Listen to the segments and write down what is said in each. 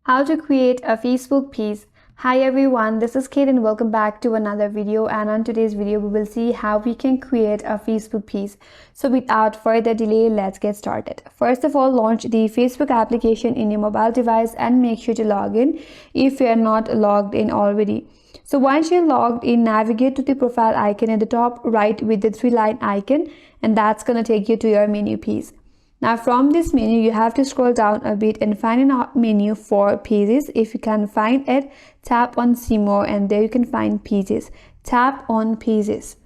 How to create a Facebook page. Hi everyone, this is Kate and welcome back to another video, and on today's video we will see how we can create a Facebook page. So without further delay, let's get started. First of all, launch the Facebook application in your mobile device and make sure to log in if you are not logged in already. So once you're logged in, navigate to the profile icon at the top right with the three-line icon, and that's going to take you to your menu page. Now from this menu, you have to scroll down a bit and find a menu for pages. If you can find it, tap on see more and there you can find pages. Tap on pages.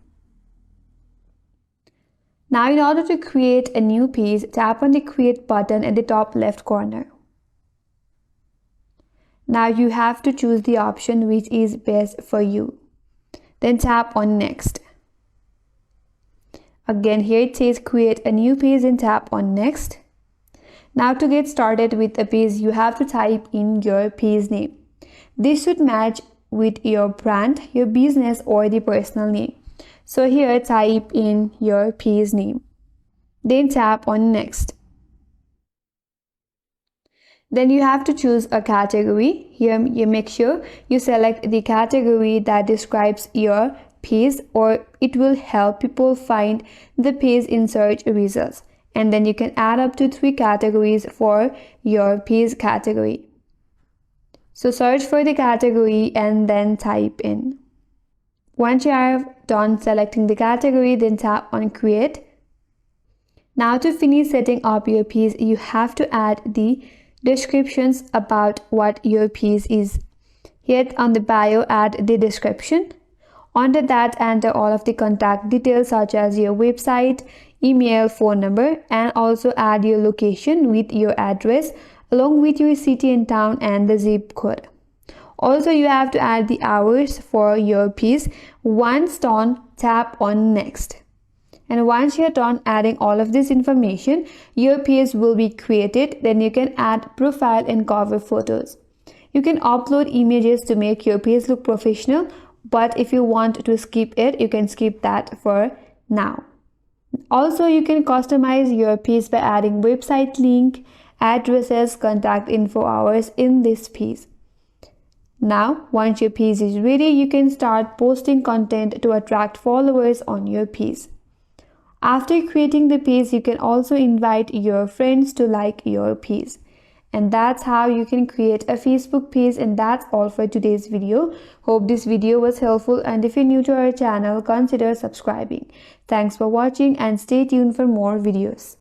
Now in order to create a new page, tap on the create button at the top left corner. Now you have to choose the option which is best for you. Then tap on next. Again, here it says create a new page and tap on next. Now to get started with a page, you have to type in your page name. This should match with your brand, your business, or the personal name. So here type in your page name. Then tap on next. Then you have to choose a category. Here you make sure you select the category that describes your page, or it will help people find the page in search results. And then you can add up to 3 categories for your page category. So search for the category and then type in. Once you have done selecting the category, then tap on create. Now to finish setting up your page, you have to add the descriptions about what your page is. Here on the bio, add the description. Under that, enter all of the contact details such as your website, email, phone number, and also add your location with your address along with your city and town and the zip code. Also, you have to add the hours for your piece. Once done, tap on next. And once you're done adding all of this information, your page will be created. Then you can add profile and cover photos. You can upload images to make your page look professional, but if you want to skip it, you can skip that for now. Also, you can customize your page by adding website link, addresses, contact info, hours in this page. Now, once your page is ready, you can start posting content to attract followers on your page. After creating the page, you can also invite your friends to like your page. And that's how you can create a Facebook page. And that's all for today's video. Hope this video was helpful, and if you're new to our channel, consider subscribing. Thanks for watching and stay tuned for more videos.